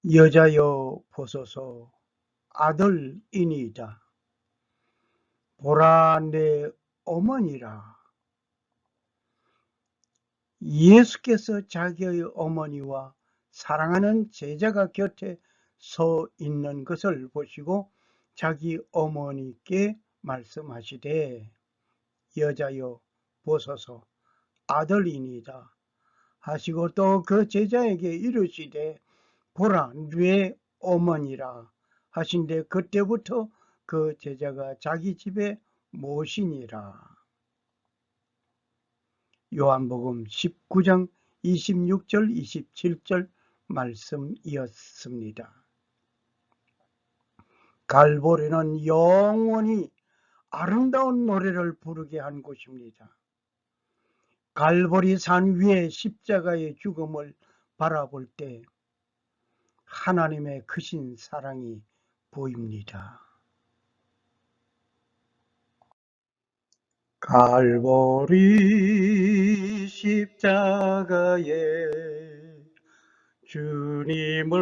여자여 보소서 아들이니이다. 보라 내 어머니라. 예수께서 자기의 어머니와 사랑하는 제자가 곁에 서 있는 것을 보시고 자기 어머니께 말씀하시되 여자여 보소서 아들이니이다 하시고 또 그 제자에게 이르시되 보라 네 어머니라 하신데 그때부터 그 제자가 자기 집에 모시니라. 요한복음 19장 26절 27절 말씀이었습니다. 갈보리는 영원히 아름다운 노래를 부르게 한 곳입니다. 갈보리 산 위에 십자가의 죽음을 바라볼 때 하나님의 크신 사랑이 보입니다. 갈보리 십자가에 주님을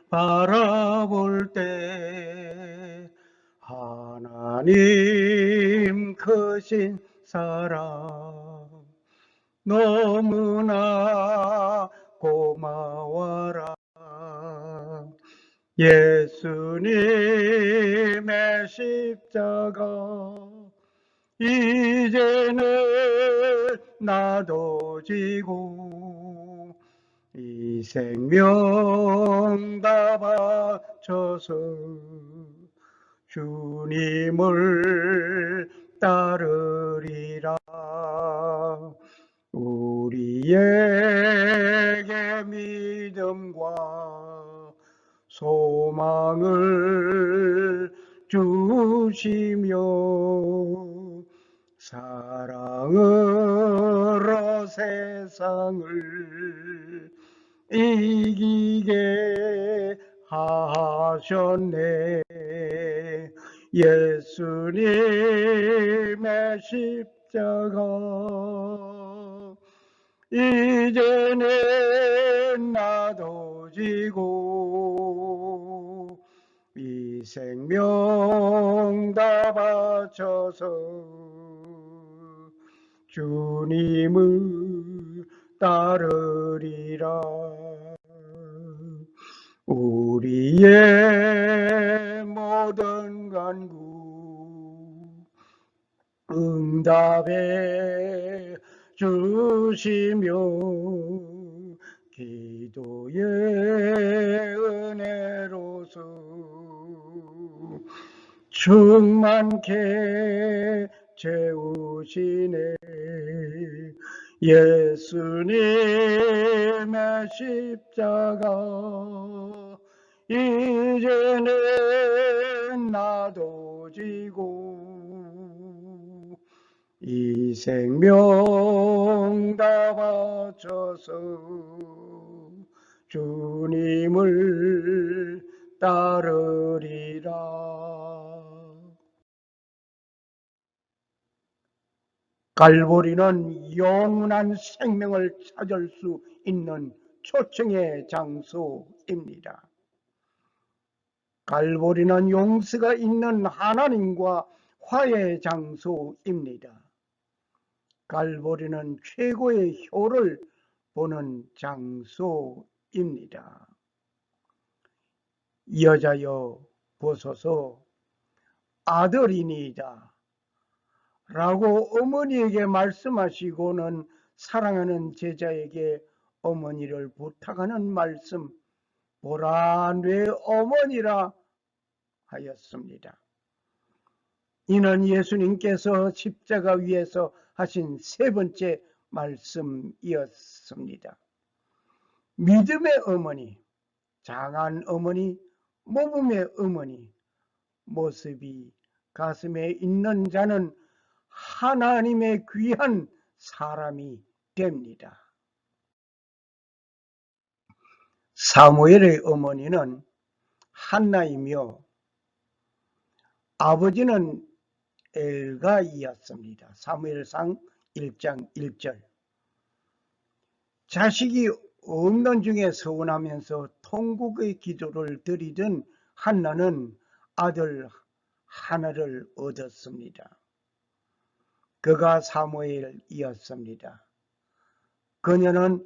바라볼 때 하나님 크신 사랑 너무나 고마워라. 예수님의 십자가 이제는 나도 지고 이 생명 다 바쳐서 주님을 따르리라. 우리에게 믿음과 소망을 주시며 사랑으로 세상을 이기게 하셨네. 예수님의 십자가 이제는 나도 지고 이 생명 다 바쳐서 주님을 따르리라. 우리의 모든 간구 응답해 주시며 기도의 은혜로서 충만케 채우시네. 예수님의 십자가 이제는 나도 지고 이 생명 다 바쳐서 주님을 따르리라. 갈보리는 영원한 생명을 찾을 수 있는 초청의 장소입니다. 갈보리는 용서가 있는 하나님과 화해의 장소입니다. 갈보리는 최고의 효를 보는 장소입니다. 여자여 보소서 아들이니이다 라고 어머니에게 말씀하시고는 사랑하는 제자에게 어머니를 부탁하는 말씀, 보라 내 어머니라 하였습니다. 이는 예수님께서 십자가 위에서 하신 세 번째 말씀이었습니다. 믿음의 어머니, 장한 어머니, 모범의 어머니, 모습이 가슴에 있는 자는 하나님의 귀한 사람이 됩니다. 사무엘의 어머니는 한나이며 아버지는 엘가이였습니다. 사무엘상 1장 1절. 자식이 없는 중에 서원하면서 통곡의 기도를 드리던 한나는 아들 하나를 얻었습니다. 그가 사무엘이었습니다. 그녀는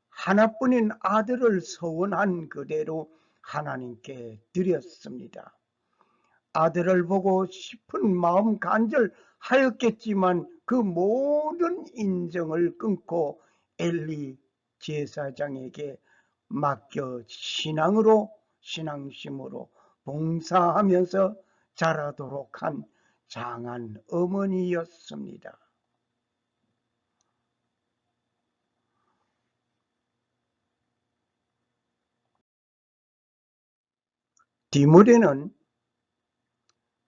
하나뿐인 아들을 서원한 그대로 하나님께 드렸습니다. 아들을 보고 싶은 마음 간절하였겠지만 그 모든 인정을 끊고 엘리 제사장에게 맡겨 신앙심으로 봉사하면서 자라도록 한 장한 어머니였습니다. 디모데는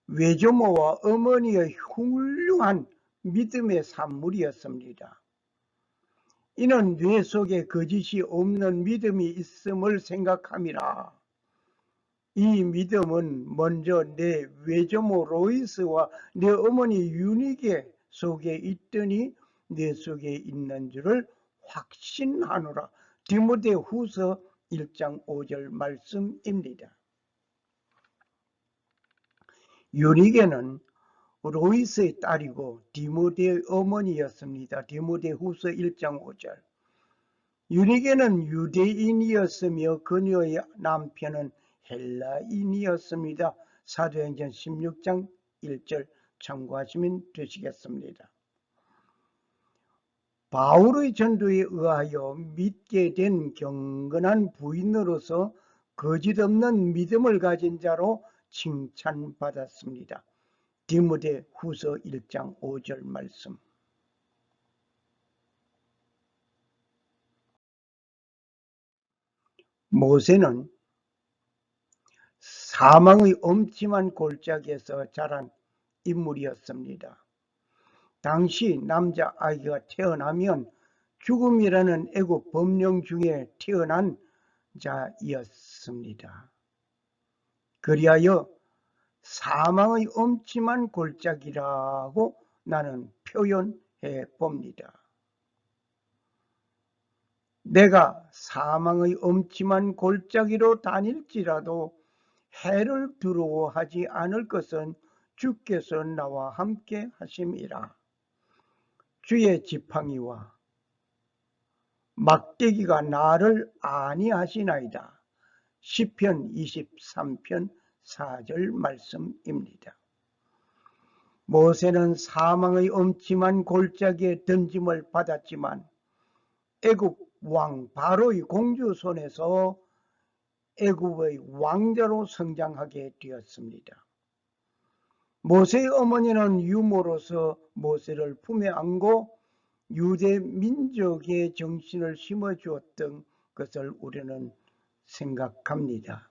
외조모와 어머니의 훌륭한 믿음의 산물이었습니다. 이는 뇌 속에 거짓이 없는 믿음이 있음을 생각함이라. 이 믿음은 먼저 내 외조모 로이스와 내 어머니 유니게 속에 있더니 내 속에 있는 줄을 확신하노라. 디모데 후서 1장 5절 말씀입니다. 유니게는 로이스의 딸이고 디모데의 어머니였습니다. 디모데 후서 1장 5절. 유니게는 유대인이었으며 그녀의 남편은 헬라인이었습니다. 사도행전 16장 1절 참고하시면 되시겠습니다. 바울의 전도에 의하여 믿게 된 경건한 부인으로서 거짓없는 믿음을 가진 자로 칭찬받았습니다. 디모데 후서 1장 5절 말씀. 모세는 사망의 엄침한 골짜기에서 자란 인물이었습니다. 당시 남자아이가 태어나면 죽음이라는 애국 법령 중에 태어난 자였습니다. 그리하여 사망의 엄침한 골짜기라고 나는 표현해 봅니다. 내가 사망의 엄침한 골짜기로 다닐지라도 해를 두려워하지 않을 것은 주께서 나와 함께 하심이라. 주의 지팡이와 막대기가 나를 안위하시나이다. 시편 23편 4절 말씀입니다. 모세는 사망의 엄침한 골짜기에 던짐을 받았지만 애굽 왕 바로의 공주 손에서 애굽의 왕자로 성장하게 되었습니다. 모세의 어머니는 유모로서 모세를 품에 안고 유대 민족의 정신을 심어주었던 것을 우리는 생각합니다.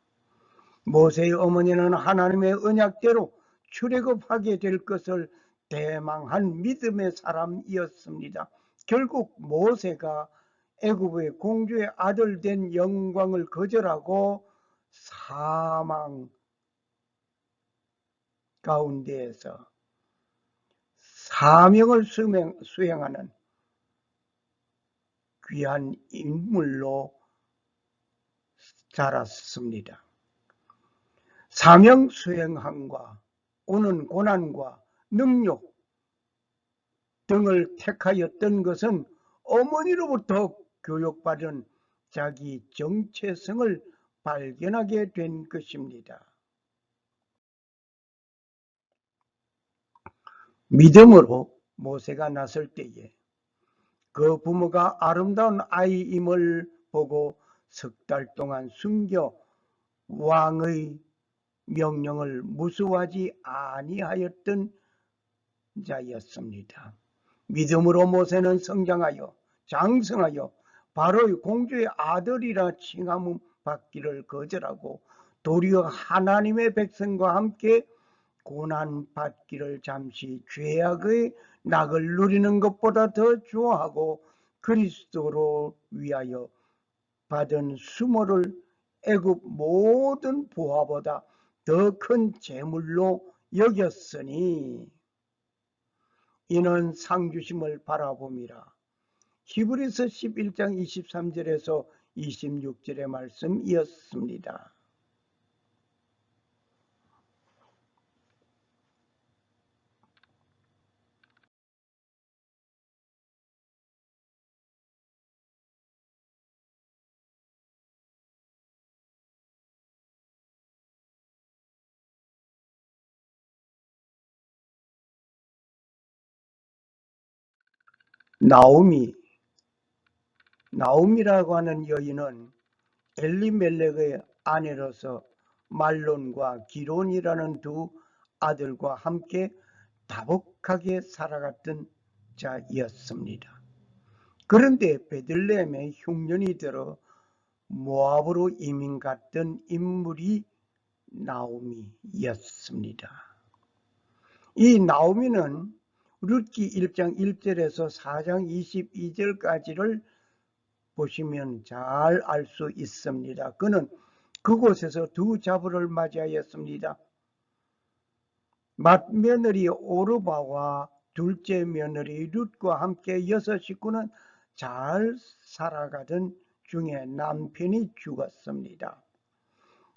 모세의 어머니는 하나님의 언약대로 출애굽하게 될 것을 대망한 믿음의 사람이었습니다. 결국 모세가 애굽의 공주의 아들 된 영광을 거절하고 사망 가운데에서 사명을 수행하는 귀한 인물로 자랐습니다. 사명 수행함과 오는 고난과 능력 등을 택하였던 것은 어머니로부터 교육받은 자기 정체성을 발견하게 된 것입니다. 믿음으로 모세가 나설 때에 그 부모가 아름다운 아이임을 보고 석 달 동안 숨겨 왕의 명령을 무수하지 아니하였던 자였습니다. 믿음으로 모세는 성장하여 장성하여 바로의 공주의 아들이라 칭함 받기를 거절하고 도리어 하나님의 백성과 함께 고난 받기를 잠시 죄악의 낙을 누리는 것보다 더 좋아하고 그리스도로 위하여 받은 수모를 애굽 모든 부하보다 더 큰 재물로 여겼으니 이는 상 주심을 바라봄이라. 히브리서 11장 23절에서 26절의 말씀이었습니다. 나오미라고 하는 여인은 엘리멜렉의 아내로서 말론과 기론이라는 두 아들과 함께 다복하게 살아갔던 자였습니다. 그런데 베들레헴에 흉년이 들어 모압으로 이민 갔던 인물이 나오미였습니다. 이 나오미는 룻기 1장 1절에서 4장 22절까지를 보시면 잘 알 수 있습니다. 그는 그곳에서 두 자부를 맞이하였습니다. 맏며느리 오르바와 둘째 며느리 룻과 함께 6 식구는 잘 살아가던 중에 남편이 죽었습니다.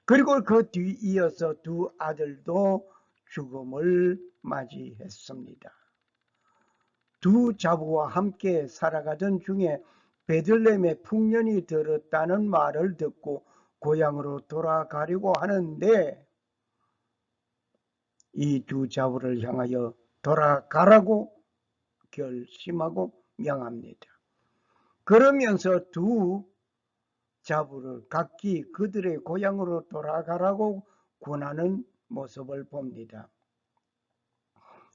그리고 그 뒤 이어서 두 아들도 죽음을 맞이했습니다. 두 자부와 함께 살아가던 중에 베들레헴에 풍년이 들었다는 말을 듣고 고향으로 돌아가려고 하는데 이 두 자부를 향하여 돌아가라고 결심하고 명합니다. 그러면서 두 자부를 각기 그들의 고향으로 돌아가라고 권하는 모습을 봅니다.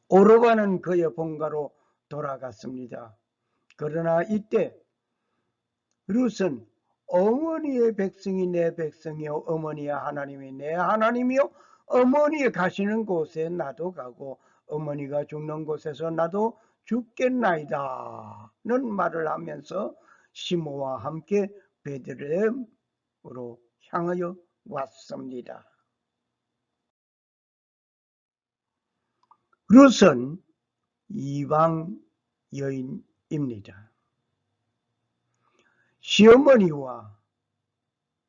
오르바는 그의 본가로 돌아갔습니다. 그러나 이때 룻은 어머니의 백성이 내 백성이요 어머니의 하나님이 내 하나님이요 어머니의 가시는 곳에 나도 가고 어머니가 죽는 곳에서 나도 죽겠나이다 는 말을 하면서 시므와 함께 베들레헴으로 향하여 왔습니다. 룻은 이방 여인입니다. 시어머니와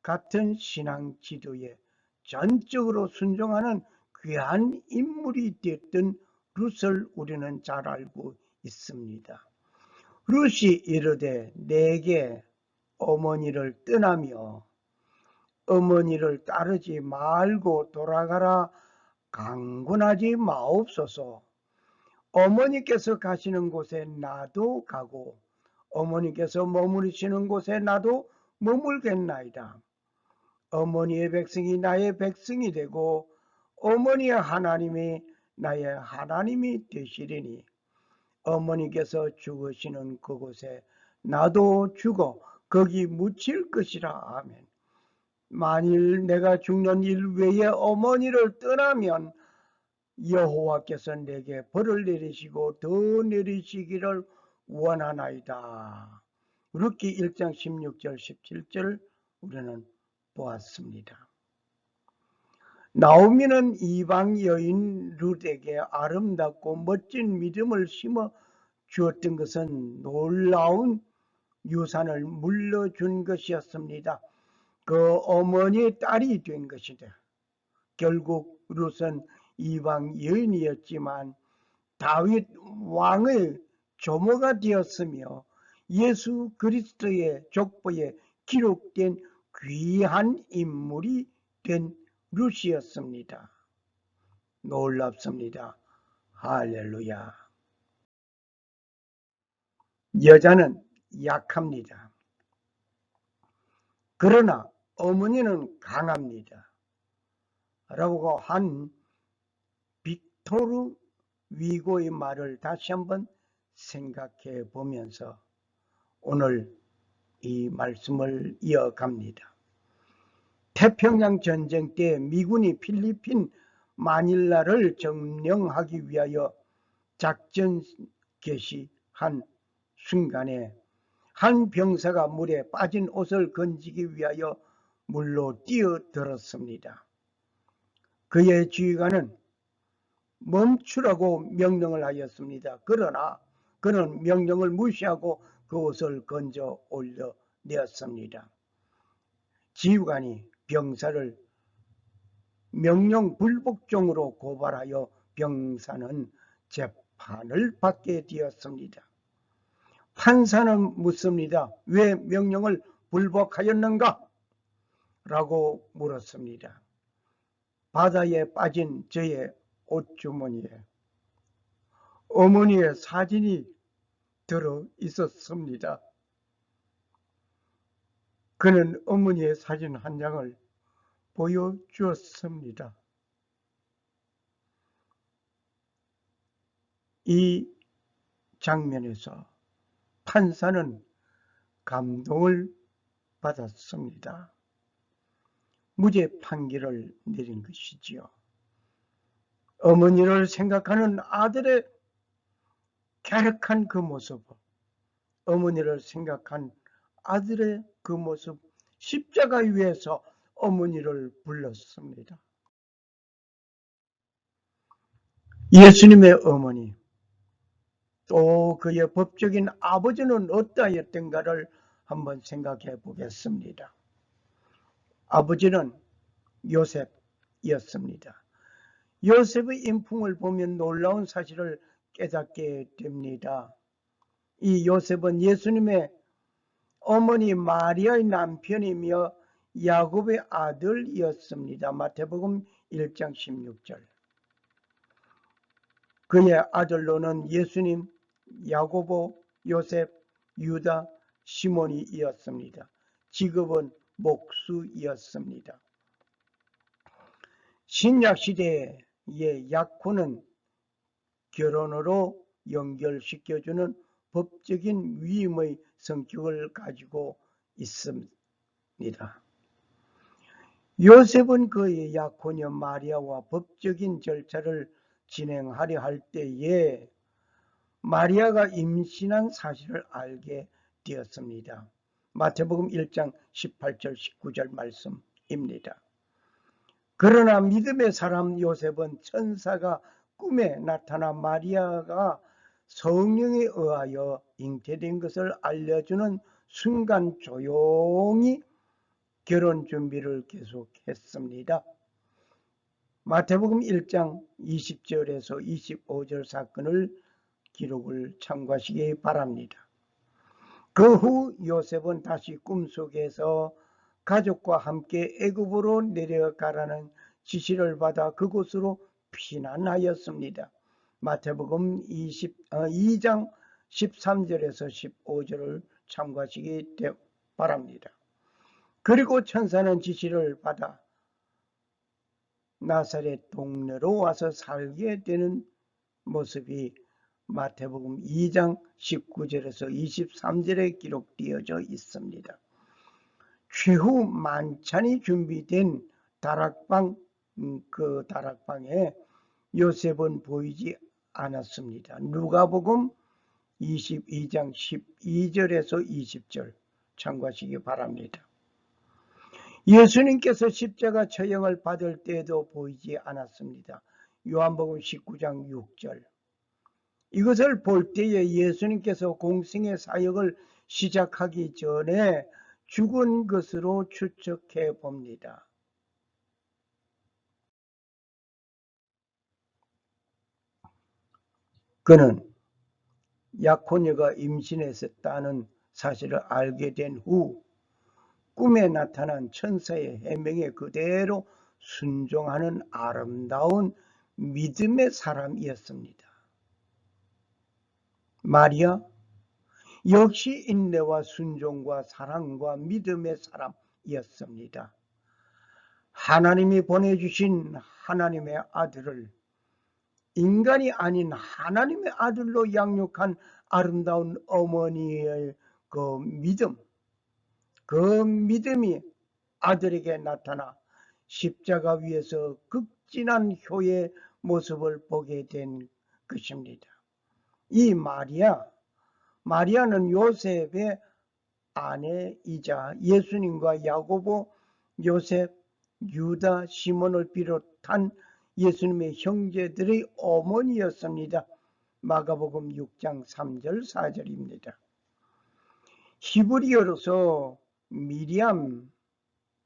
같은 신앙 지도에 전적으로 순종하는 귀한 인물이 되었던 룻을 우리는 잘 알고 있습니다. 룻이 이르되 내게 어머니를 떠나며 어머니를 따르지 말고 돌아가라 강권하지 마옵소서. 어머니께서 가시는 곳에 나도 가고 어머니께서 머무르시는 곳에 나도 머물겠나이다. 어머니의 백성이 나의 백성이 되고 어머니의 하나님이 나의 하나님이 되시리니 어머니께서 죽으시는 그곳에 나도 죽어 거기 묻힐 것이라. 아멘. 만일 내가 죽는 일 외에 어머니를 떠나면 여호와께서 내게 벌을 내리시고 더 내리시기를 원하나이다. 룻기 1장 16절 17절 우리는 보았습니다. 나오미는 이방 여인 룻에게 아름답고 멋진 믿음을 심어 주었던 것은 놀라운 유산을 물려준 것이었습니다. 그 어머니의 딸이 된 것이다. 결국 룻은 이방 여인이었지만 다윗 왕의 조모가 되었으며 예수 그리스도의 족보에 기록된 귀한 인물이 된 룻이었습니다. 놀랍습니다. 할렐루야. 여자는 약합니다. 그러나 어머니는 강합니다. 라고 한 빅토르 위고의 말을 다시 한번 생각해 보면서 오늘 이 말씀을 이어갑니다. 태평양 전쟁 때 미군이 필리핀 마닐라를 점령하기 위하여 작전 개시한 순간에 한 병사가 물에 빠진 옷을 건지기 위하여 물로 뛰어들었습니다. 그의 지휘관은 멈추라고 명령을 하였습니다. 그러나 그는 명령을 무시하고 그 옷을 건져 올려내었습니다. 지휘관이 병사를 명령 불복종으로 고발하여 병사는 재판을 받게 되었습니다. 판사는 묻습니다. 왜 명령을 불복하였는가? 라고 물었습니다. 바다에 빠진 저의 옷주머니에 어머니의 사진이 들어 있었습니다. 그는 어머니의 사진 한 장을 보여주었습니다. 이 장면에서 판사는 감동을 받았습니다. 무죄 판결을 내린 것이지요. 어머니를 생각하는 아들의 갸륵한 그 모습, 어머니를 생각한 아들의 그 모습, 십자가 위에서 어머니를 불렀습니다. 예수님의 어머니, 또 그의 법적인 아버지는 어떠하였던가를 한번 생각해 보겠습니다. 아버지는 요셉이었습니다. 요셉의 인품을 보면 놀라운 사실을 깨닫게 됩니다. 이 요셉은 예수님의 어머니 마리아의 남편이며 야곱의 아들이었습니다. 마태복음 1장 16절. 그의 아들로는 예수님, 야고보, 요셉, 유다, 시몬이었습니다. 직업은 목수이었습니다. 신약시대의 약혼은 결혼으로 연결시켜주는 법적인 위임의 성격을 가지고 있습니다. 요셉은 그의 약혼녀 마리아와 법적인 절차를 진행하려 할 때에 마리아가 임신한 사실을 알게 되었습니다. 마태복음 1장 18절 19절 말씀입니다. 그러나 믿음의 사람 요셉은 천사가 꿈에 나타나 마리아가 성령에 의하여 잉태된 것을 알려주는 순간 조용히 결혼 준비를 계속했습니다. 마태복음 1장 20절에서 25절 사건을 기록을 참고하시기 바랍니다. 그 후 요셉은 다시 꿈속에서 가족과 함께 애굽으로 내려가라는 지시를 받아 그곳으로 피난하였습니다. 마태복음 2장 13절에서 15절을 참고하시기 바랍니다. 그리고 천사는 지시를 받아 나사렛 동네로 와서 살게 되는 모습이 마태복음 2장 19절에서 23절에 기록되어져 있습니다. 최후 만찬이 준비된 그 다락방에 요셉은 보이지 않았습니다. 누가복음 22장 12절에서 20절 참고하시기 바랍니다. 예수님께서 십자가 처형을 받을 때에도 보이지 않았습니다. 요한복음 19장 6절. 이것을 볼 때에 예수님께서 공생의 사역을 시작하기 전에 죽은 것으로 추측해 봅니다. 그는 약혼녀가 임신했었다는 사실을 알게 된 후 꿈에 나타난 천사의 해명에 그대로 순종하는 아름다운 믿음의 사람이었습니다. 마리아 역시 인내와 순종과 사랑과 믿음의 사람이었습니다. 하나님이 보내주신 하나님의 아들을 인간이 아닌 하나님의 아들로 양육한 아름다운 어머니의 그 믿음이 아들에게 나타나 십자가 위에서 극진한 효의 모습을 보게 된 것입니다. 이 마리아는 요셉의 아내이자 예수님과 야고보, 요셉, 유다, 시몬을 비롯한 예수님의 형제들의 어머니였습니다. 마가복음 6장 3절 4절입니다. 히브리어로서 미리암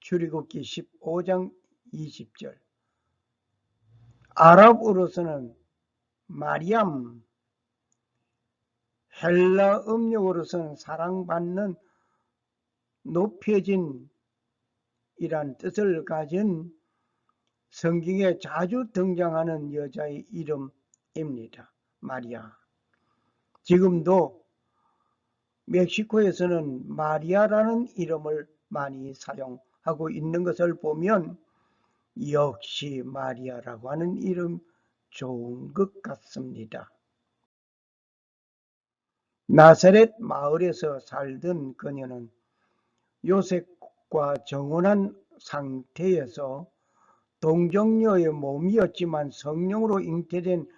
출애굽기 15장 20절. 아랍어로서는 마리암, 헬라 음력으로서는 사랑받는, 높여진 이란 뜻을 가진 성경에 자주 등장하는 여자의 이름입니다. 마리아. 지금도 멕시코에서는 마리아라는 이름을 많이 사용하고 있는 것을 보면 역시 마리아라고 하는 이름 좋은 것 같습니다. 나사렛 마을에서 살던 그녀는 요셉과 정혼한 상태에서 동정녀의 몸이었지만 성령으로 잉태된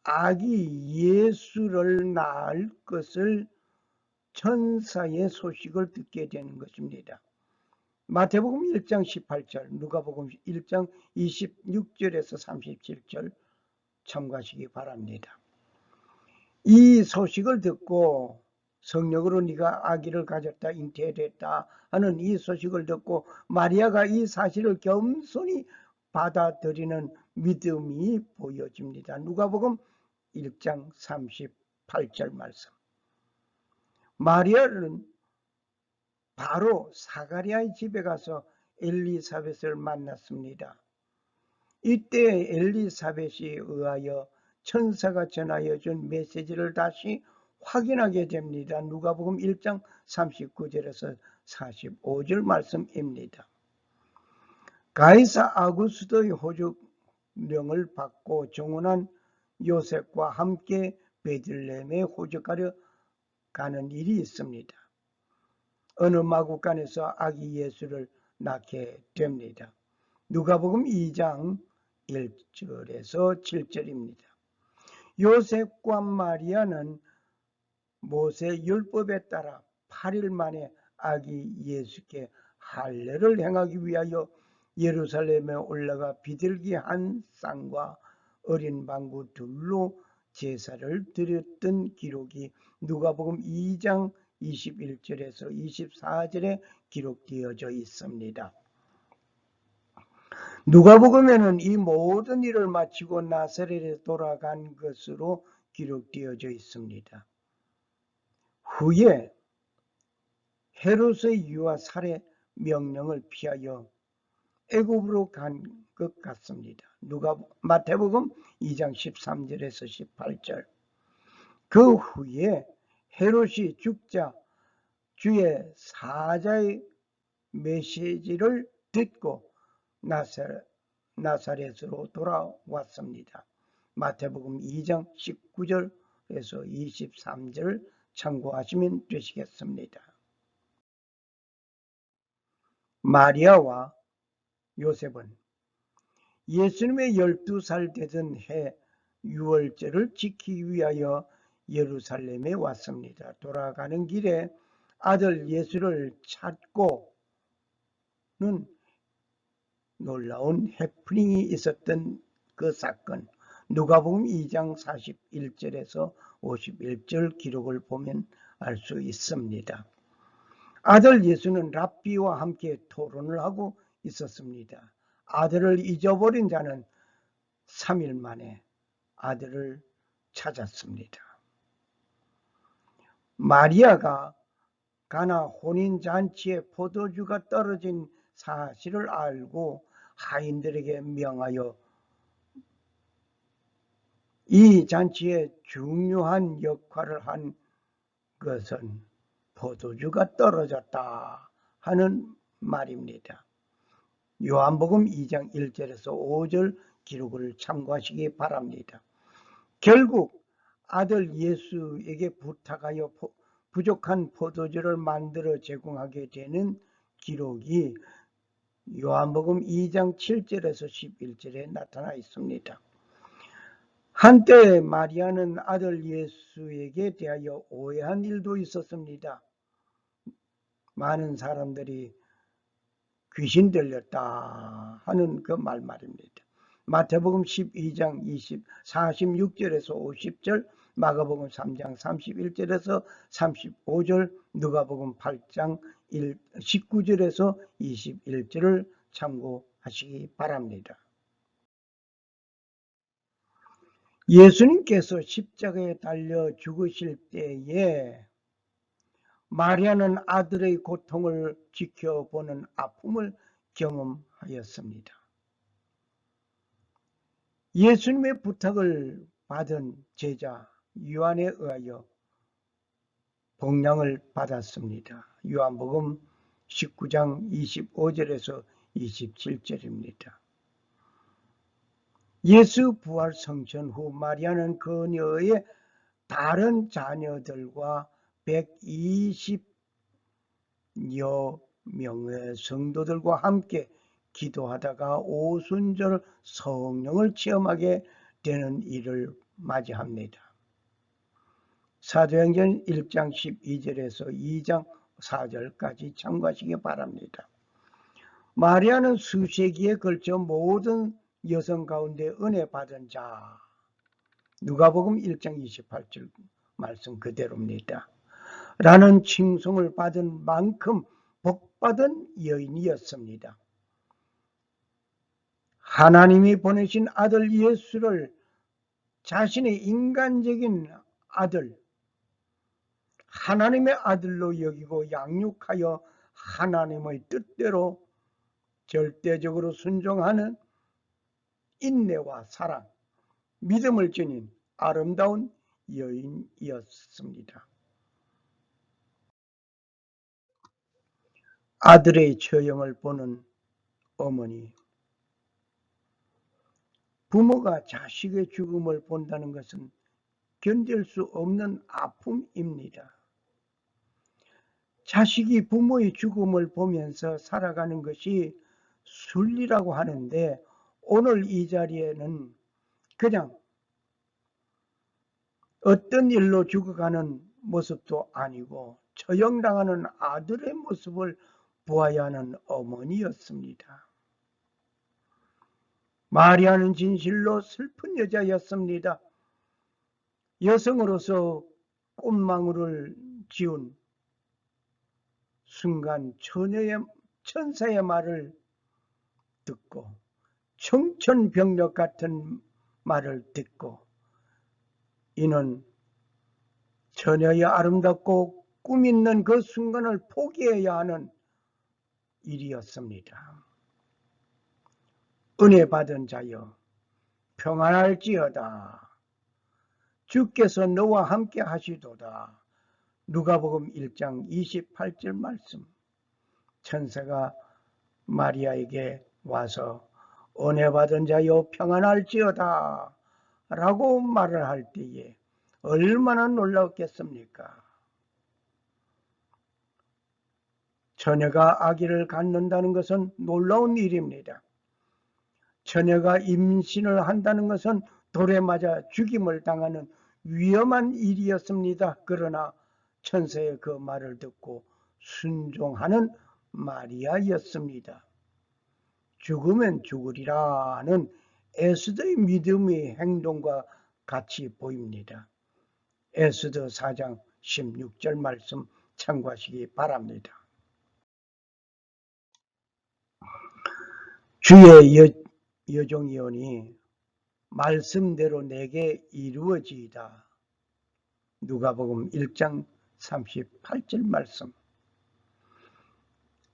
아기 예수를 낳을 것을 천사의 소식을 듣게 되는 것입니다. 마태복음 1장 18절, 누가복음 1장 26절에서 37절 참고하시기 바랍니다. 이 소식을 듣고 성령으로 네가 아기를 가졌다, 잉태됐다 하는 이 소식을 듣고 마리아가 이 사실을 겸손히 받아들이는 믿음이 보여집니다. 누가복음 1장 38절 말씀. 마리아는 바로 사가랴의 집에 가서 엘리사벳을 만났습니다. 이때 엘리사벳이 의하여 천사가 전하여 준 메시지를 다시 확인하게 됩니다. 누가복음 1장 39절에서 45절 말씀입니다. 가이사 아구스도의 호적령을 받고 정혼한 요셉과 함께 베들레헴에 호적하려 가는 일이 있습니다. 어느 마구간에서 아기 예수를 낳게 됩니다. 누가복음 2장 1절에서 7절입니다. 요셉과 마리아는 모세 율법에 따라 8일 만에 아기 예수께 할례를 행하기 위하여 예루살렘에 올라가 비둘기 한 쌍과 어린 방구 둘로 제사를 드렸던 기록이 누가복음 2장 21절에서 24절에 기록되어져 있습니다. 누가복음에는 이 모든 일을 마치고 나사렛에 돌아간 것으로 기록되어져 있습니다. 후에 헤롯의 유아 살해 명령을 피하여 애굽으로 간 것 같습니다. 마태복음 2장 13절에서 18절. 그 후에 헤롯이 죽자 주의 사자의 메시지를 듣고 나사렛으로 돌아왔습니다. 마태복음 2장 19절에서 23절 참고하시면 되시겠습니다. 마리아와 요셉은 예수님의 12살 되던 해 유월절을 지키기 위하여 예루살렘에 왔습니다. 돌아가는 길에 아들 예수를 찾고는 놀라운 해프닝이 있었던 그 사건, 누가복음 2장 41절에서 51절 기록을 보면 알 수 있습니다. 아들 예수는 랍비와 함께 토론을 하고 있었습니다. 아들을 잊어버린 자는 3일 만에 아들을 찾았습니다. 마리아가 가나 혼인잔치에 포도주가 떨어진 사실을 알고 하인들에게 명하여 이 잔치에 중요한 역할을 한 것은 포도주가 떨어졌다 하는 말입니다. 요한복음 2장 1절에서 5절 기록을 참고하시기 바랍니다. 결국 아들 예수에게 부탁하여 부족한 포도주를 만들어 제공하게 되는 기록이 요한복음 2장 7절에서 11절에 나타나 있습니다. 한때 마리아는 아들 예수에게 대하여 오해한 일도 있었습니다. 많은 사람들이 귀신 들렸다 하는 그 말입니다. 마태복음 12장 46절에서 50절, 마가복음 3장 31절에서 35절, 누가복음 8장 19절에서 21절을 참고하시기 바랍니다. 예수님께서 십자가에 달려 죽으실 때에 마리아는 아들의 고통을 지켜보는 아픔을 경험하였습니다. 예수님의 부탁을 받은 제자 요한에 의하여 복량을 받았습니다. 요한복음 19장 25절에서 27절입니다. 예수 부활 성천 후 마리아는 그녀의 다른 자녀들과 120여 명의 성도들과 함께 기도하다가 오순절 성령을 체험하게 되는 일을 맞이합니다. 사도행전 1장 12절에서 2장 4절까지 참고하시기 바랍니다. 마리아는 수세기에 걸쳐 모든 여성 가운데 은혜 받은 자, 누가복음 1장 28절 말씀 그대로입니다. 라는 칭송을 받은 만큼 복받은 여인이었습니다. 하나님이 보내신 아들 예수를 자신의 인간적인 아들, 하나님의 아들로 여기고 양육하여 하나님의 뜻대로 절대적으로 순종하는 인내와 사랑, 믿음을 지닌 아름다운 여인이었습니다. 아들의 처형을 보는 어머니, 부모가 자식의 죽음을 본다는 것은 견딜 수 없는 아픔입니다. 자식이 부모의 죽음을 보면서 살아가는 것이 순리라고 하는데, 오늘 이 자리에는 그냥 어떤 일로 죽어가는 모습도 아니고 처형당하는 아들의 모습을 보아야 하는 어머니였습니다. 마리아는 진실로 슬픈 여자였습니다. 여성으로서 꽃망울을 지운 순간 천사의 말을 듣고 청천벽력 같은 말을 듣고 이는 처녀의 아름답고 꿈 있는 그 순간을 포기해야 하는 일이었습니다. 은혜 받은 자여 평안할지어다. 주께서 너와 함께 하시도다. 누가복음 1장 28절 말씀. 천사가 마리아에게 와서 은혜 받은 자여 평안할지어다 라고 말을 할 때에 얼마나 놀라웠겠습니까? 처녀가 아기를 갖는다는 것은 놀라운 일입니다. 처녀가 임신을 한다는 것은 돌에 맞아 죽임을 당하는 위험한 일이었습니다. 그러나 천사의 그 말을 듣고 순종하는 마리아였습니다. 죽으면 죽으리라는 에스더의 믿음의 행동과 같이 보입니다. 에스더 4장 16절 말씀 참고하시기 바랍니다. 주의 여종이오니 말씀대로 내게 이루어지이다. 누가복음 1장 38절 말씀.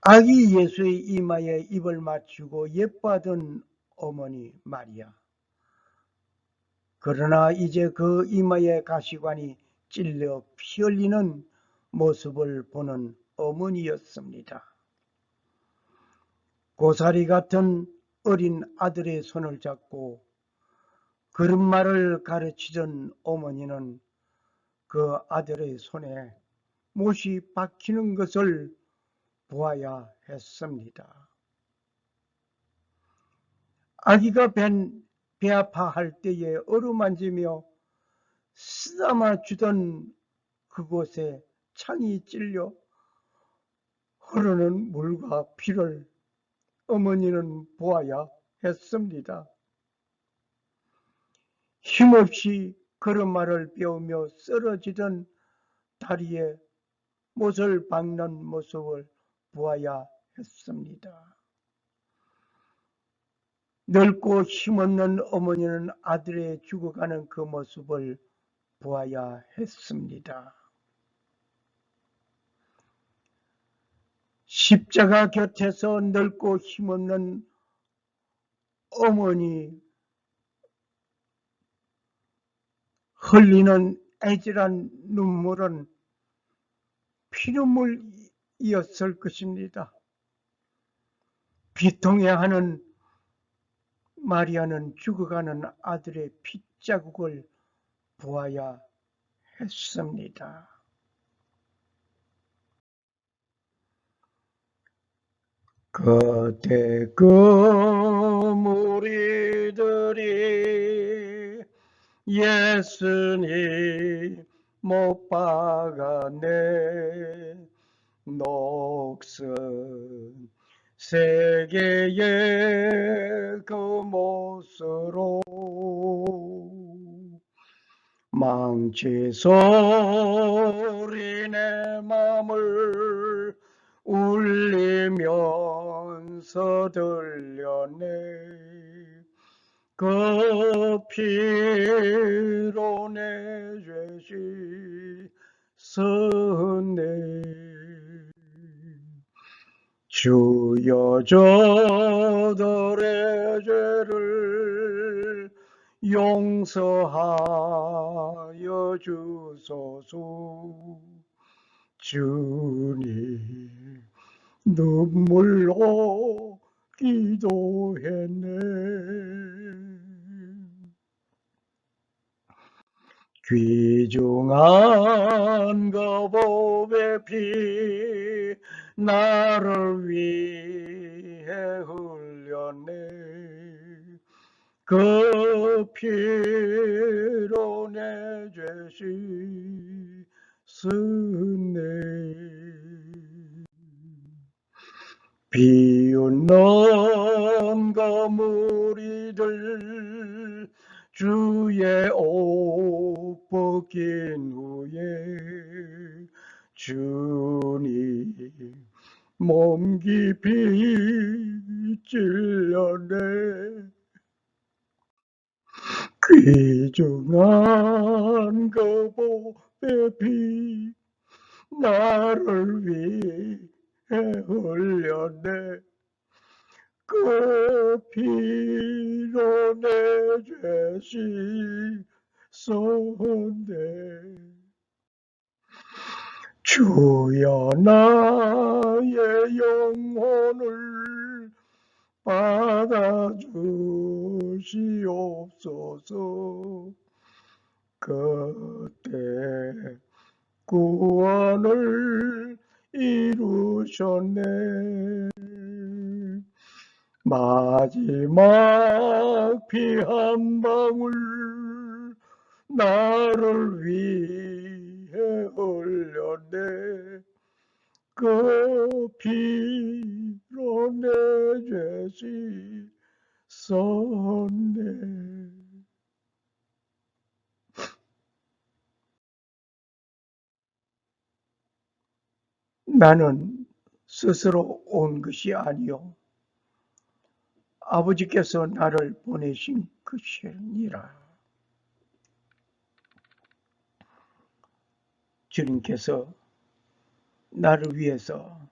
아기 예수의 이마에 입을 맞추고 예뻐하던 어머니 마리아. 그러나 이제 그 이마의 가시관이 찔려 피 흘리는 모습을 보는 어머니였습니다. 고사리 같은 어린 아들의 손을 잡고 걸음마를 가르치던 어머니는 그 아들의 손에 못이 박히는 것을 보아야 했습니다. 아기가 배 아파할 때에 어루만지며 쓰다마 주던 그곳에 창이 찔려 흐르는 물과 피를 어머니는 보아야 했습니다. 힘없이 걸음마를 배우며 쓰러지던 다리에 못을 박는 모습을 보아야 했습니다. 늙고 힘없는 어머니는 아들의 죽어가는 그 모습을 보아야 했습니다. 십자가 곁에서 늙고 힘없는 어머니 흘리는 애절한 눈물은 피눈물이었을 것입니다. 비통해하는 마리아는 죽어가는 아들의 핏자국을 보아야 했습니다. 그때 그 무리들이 예수님 못 박았네 녹슨 세계의 그 못으로 망치 소리 내 맘을 울리면서 들렸네 그 피로 내 죄 씻었네 주여 저들의 죄를 용서하여 주소서 주님 눈물로 기도했네 귀중한 그 보배 피 나를 위해 흘렸네 그 피로 내 죄 씻었네 비웃는 그 무리들 주의 옷 벗긴 후에 주님 몸 깊이 찔렸네 귀중한 그 보배 피 나를 위해 흘렸네 그 피로 내 죄 씻었네 주여 나의 영혼을 받아주시옵소서 그때 구원을 이루셨네 마지막 피 한 방울 나를 위해 흘렸네 그 피로 내 죄 씻었네 나는 스스로 온 것이 아니요 아버지께서 나를 보내신 것이니라. 주님께서 나를 위해서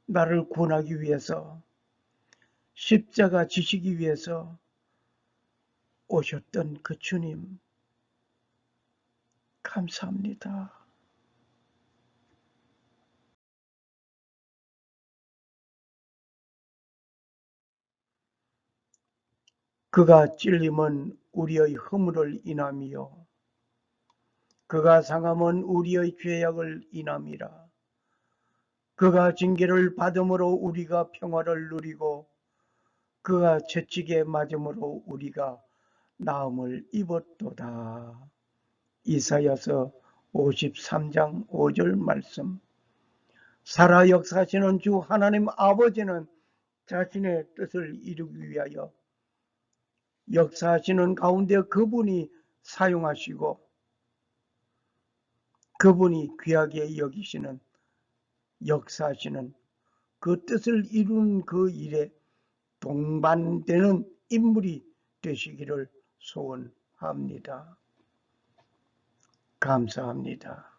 나를 구원하기 위해서 십자가 지시기 위해서 오셨던 그 주님 감사합니다. 그가 찔림은 우리의 허물을 인함이요 그가 상함은 우리의 죄악을 인함이라. 그가 징계를 받음으로 우리가 평화를 누리고 그가 채찍에 맞음으로 우리가 나음을 입었도다. 이사야서 53장 5절 말씀. 살아 역사하시는 주 하나님 아버지는 자신의 뜻을 이루기 위하여 역사하시는 가운데 그분이 사용하시고 그분이 귀하게 여기시는 역사하시는 그 뜻을 이루는 그 일에 동반되는 인물이 되시기를 소원합니다. 감사합니다.